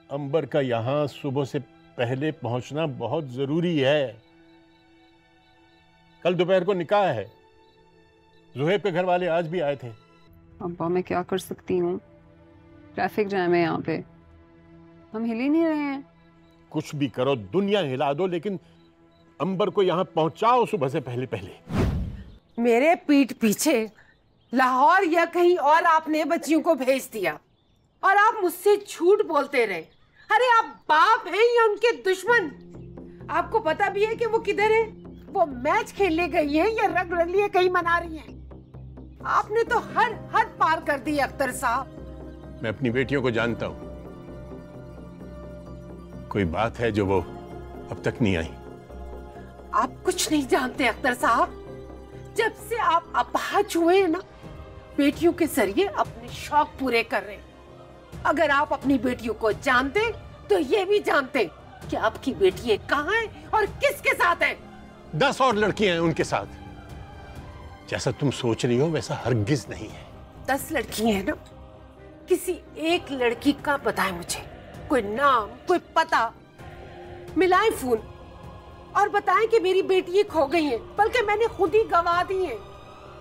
अंबर का यहां सुबह से पहले पहुंचना बहुत जरूरी है। कल दोपहर को निकाह है। जुहैब के घर वाले आज भी आए थे। अब्बा मैं क्या कर सकती हूँ, ट्रैफिक जैम है यहाँ पे, हम हिल ही नहीं रहे हैं। कुछ भी करो, दुनिया हिला दो, लेकिन अंबर को यहां पहुंचाओ सुबह से पहले पहले। मेरे पीठ पीछे लाहौर या कहीं और आपने बच्चियों को भेज दिया और आप मुझसे झूठ बोलते रहे। अरे आप बाप हैं या उनके दुश्मन? आपको पता भी है कि वो किधर है? वो मैच खेलने गई है या रंग रलिए कहीं मना रही हैं? आपने तो हर हद पार कर दी अख्तर साहब। मैं अपनी बेटियों को जानता हूं। कोई बात है जो वो अब तक नहीं आई। आप कुछ नहीं जानते अख्तर साहब। जब से आप अपाहज हुए हैं ना, बेटियों के जरिए अपने शौक पूरे कर रहे हैं। अगर आप अपनी बेटियों को जानते तो ये भी जानते कि आपकी बेटियां कहाँ हैं और किसके साथ हैं। 10 और लड़कियां हैं उनके साथ। जैसा तुम सोच रही हो वैसा हरगिज नहीं है। 10 लड़कियां हैं ना, किसी एक लड़की का बताएं मुझे, कोई नाम, कोई पता, मिलाएं फोन और बताएं कि मेरी बेटी खो गई है, बल्कि मैंने खुद ही गंवा दी है।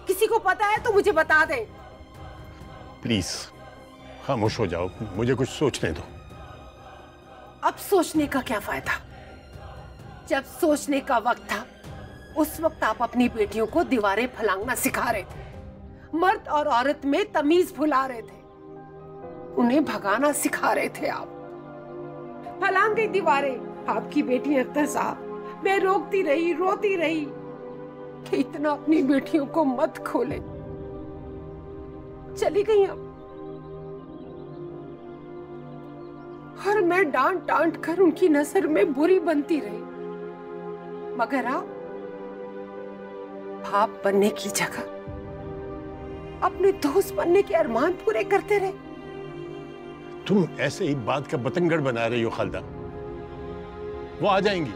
किसी को पता है तो मुझे बता दें। प्लीज खामोश हो जाओ, मुझे कुछ सोचने दो। अब सोचने का क्या फायदा? जब सोचने का वक्त था उस वक्त आप अपनी बेटियों को दीवारें फलांगना सिखा रहे थे, मर्द और औरत में तमीज भुला रहे थे, उन्हें भगाना सिखा रहे थे। आप फलांग गई दीवारें। आपकी बेटी अख्तर साहब, मैं रोकती रही, रोती रही कि इतना अपनी बेटियों को मत खोले। चली गई अब, और मैं डांट डांट कर उनकी नजर में बुरी बनती रही। मगर आप बाप बनने की जगह अपने दोस्त बनने के अरमान पूरे करते रहे। तुम ऐसे ही बात का बतंगड़ बना रही हो खालदा। वो आ जाएंगी,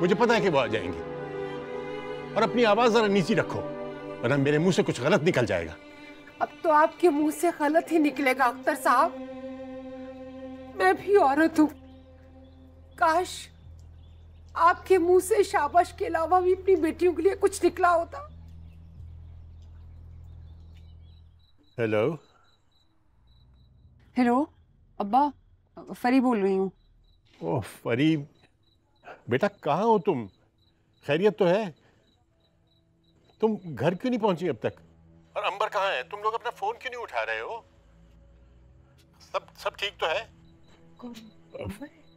मुझे पता है कि वो आ जाएंगी। और अपनी आवाज जरा नीची रखो, वरना मेरे मुंह से कुछ गलत निकल जाएगा। अब तो आपके मुंह से गलत ही निकलेगा अख्तर साहब। मैं भी औरत हूं। काश आपके मुंह से शाबाश के अलावा भी अपनी बेटियों के लिए कुछ निकला होता। हेलो। हेलो अब्बा, फरी बोल रही हूँ। ओह फरी, बेटा कहाँ हो तुम? खैरियत तो है? तुम घर क्यों नहीं पहुंची अब तक? और अंबर कहाँ है? तुम लोग अपना फोन क्यों नहीं उठा रहे हो? सब ठीक तो है?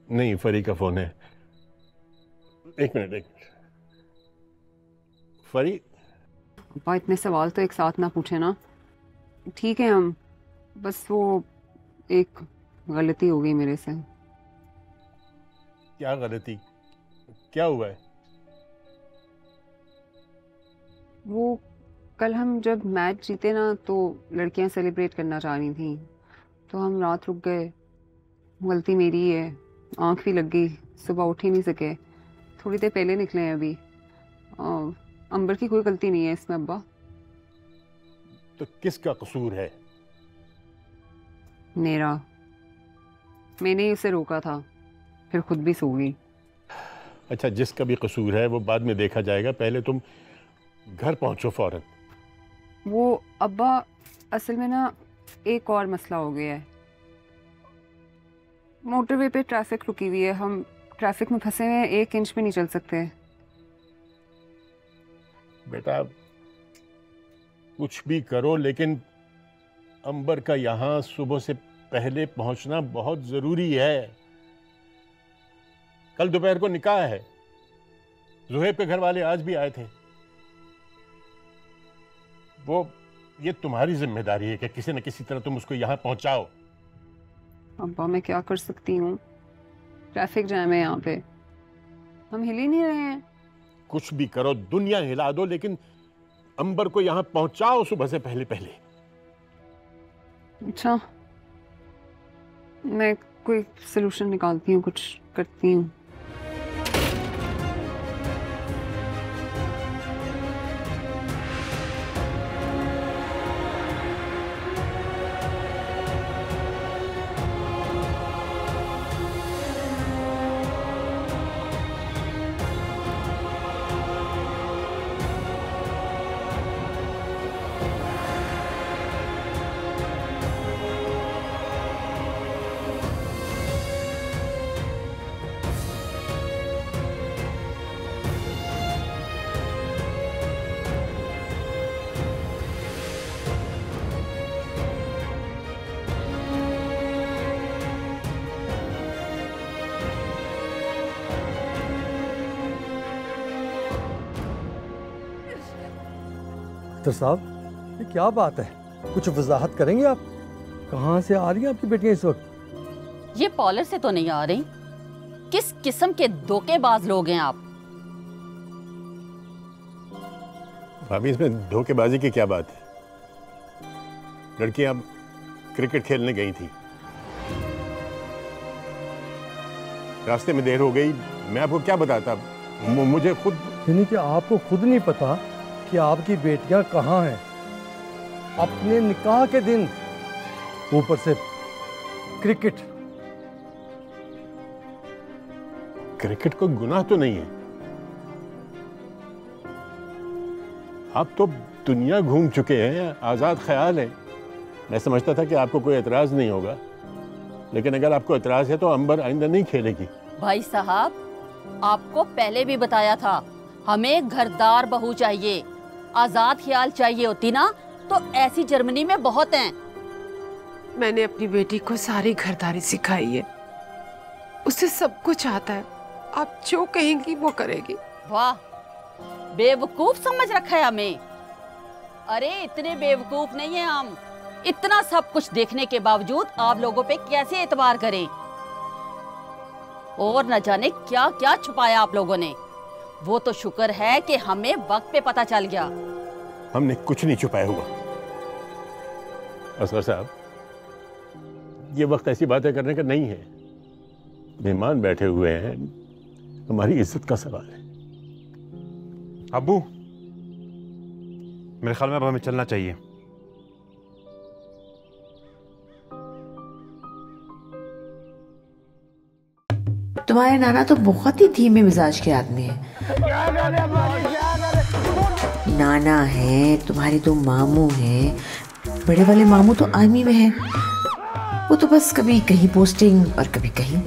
नहीं, फरी का फोन है। एक मिनट। फरी। अब्बा इतने सवाल तो एक साथ ना पूछे ना। ठीक है हम, बस वो एक गलती हो गई मेरे से। क्या गलती? क्या हुआ है? वो कल हम जब मैच जीते ना तो लड़कियां सेलिब्रेट करना चाह रही थी, तो हम रात रुक गए। गलती मेरी है, आंख भी लग गई, सुबह उठ ही नहीं सके। थोड़ी देर पहले निकले हैं अभी। अंबर की कोई गलती नहीं है इसमें अब्बा। तो किसका कसूर है? मेरा। मैंने ही उसे रोका था, फिर खुद भी सो गई। अच्छा, जिसका भी कसूर है वो बाद में देखा जाएगा, पहले तुम घर पहुंचो फौरन। वो अब्बा असल में ना एक और मसला हो गया है। मोटरवे पे ट्रैफिक रुकी हुई है, हम ट्रैफिक में फंसे हुए हैं, 1 इंच भी नहीं चल सकते। बेटा कुछ भी करो, लेकिन अंबर का यहां सुबह से पहले पहुंचना बहुत जरूरी है। कल दोपहर को निकाह है। जुहैब के घर वाले आज भी आए थे। ये तुम्हारी जिम्मेदारी है कि किसी न किसी तरह तुम उसको यहां पहुंचाओ। अब्बा मैं क्या कर सकती हूँ, ट्रैफिक जैम है यहाँ पे, हम हिल ही नहीं रहे हैं। कुछ भी करो, दुनिया हिला दो, लेकिन अंबर को यहां पहुंचाओ सुबह से पहले पहले। अच्छा, मैं कोई सलूशन निकालती हूँ, कुछ करती हूँ। अख्तर साहब, ये क्या बात है? कुछ वजाहत करेंगे आप? कहाँ से आ रही हैं आपकी बेटियां इस वक्त? ये पॉलर से तो नहीं आ रही। किस किस्म के धोखेबाज लोग हैं आप? भाभी, इसमें धोखेबाजी की क्या बात है? लड़कियां क्रिकेट खेलने गई थी, रास्ते में देर हो गई, मैं आपको क्या बताता, मुझे खुद। यानी कि आपको खुद नहीं पता कि आपकी बेटियां कहाँ हैं? अपने निकाह के दिन, ऊपर से क्रिकेट। क्रिकेट को गुनाह तो नहीं है। आप तो दुनिया घूम चुके हैं, आजाद ख्याल है। मैं समझता था कि आपको कोई एतराज नहीं होगा, लेकिन अगर आपको एतराज है तो अंबर आइंदा नहीं खेलेगी। भाई साहब, आपको पहले भी बताया था, हमें घरदार बहू चाहिए। आजाद ख्याल चाहिए होती ना तो ऐसी जर्मनी में बहुत हैं। मैंने अपनी बेटी को सारी घरदारी सिखाई है, उसे सब कुछ आता है। आप जो कहेंगी वो करेगी। वाह, बेवकूफ समझ रखा है हमें। अरे इतने बेवकूफ नहीं है हम। इतना सब कुछ देखने के बावजूद आप लोगों पे कैसे एतबार करें? और न जाने क्या क्या छुपाया आप लोगों ने। वो तो शुक्र है कि हमें वक्त पे पता चल गया। हमने कुछ नहीं छुपाया हुआ। असगर साहब, ये वक्त ऐसी बातें करने का नहीं है। मेहमान बैठे हुए हैं, हमारी इज्जत का सवाल है। अब्बू, मेरे ख्याल में अब हमें चलना चाहिए। तुम्हारे नाना तो बहुत ही धीमे मिजाज के आदमी है। नाना है, तुम्हारे दो मामू हैं। बड़े वाले मामू तो आर्मी में हैं, वो तो बस कभी कहीं पोस्टिंग और कभी कहीं।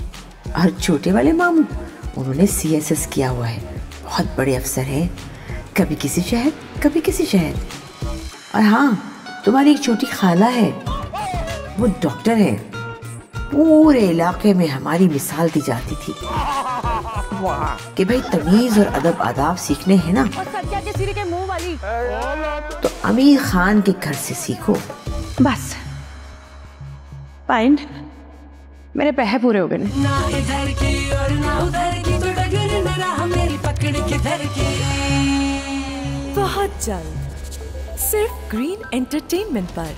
और छोटे वाले मामू, उन्होंने CSS किया हुआ है, बहुत बड़े अफसर हैं, कभी किसी शहर कभी किसी शहर। और हाँ, तुम्हारी एक छोटी खाला है, वो डॉक्टर है। पूरे इलाके में हमारी मिसाल दी जाती थी कि भाई तमीज और अदब आदाब सीखने हैं ना तो अमीर खान के घर से सीखो। बस पाइन, मेरे पैसे पूरे हो गए। ना इधर की और ना उधर की, तो डगर न रहा मेरी पकड़ किधर की। बहुत जल्द सिर्फ ग्रीन एंटरटेनमेंट पर।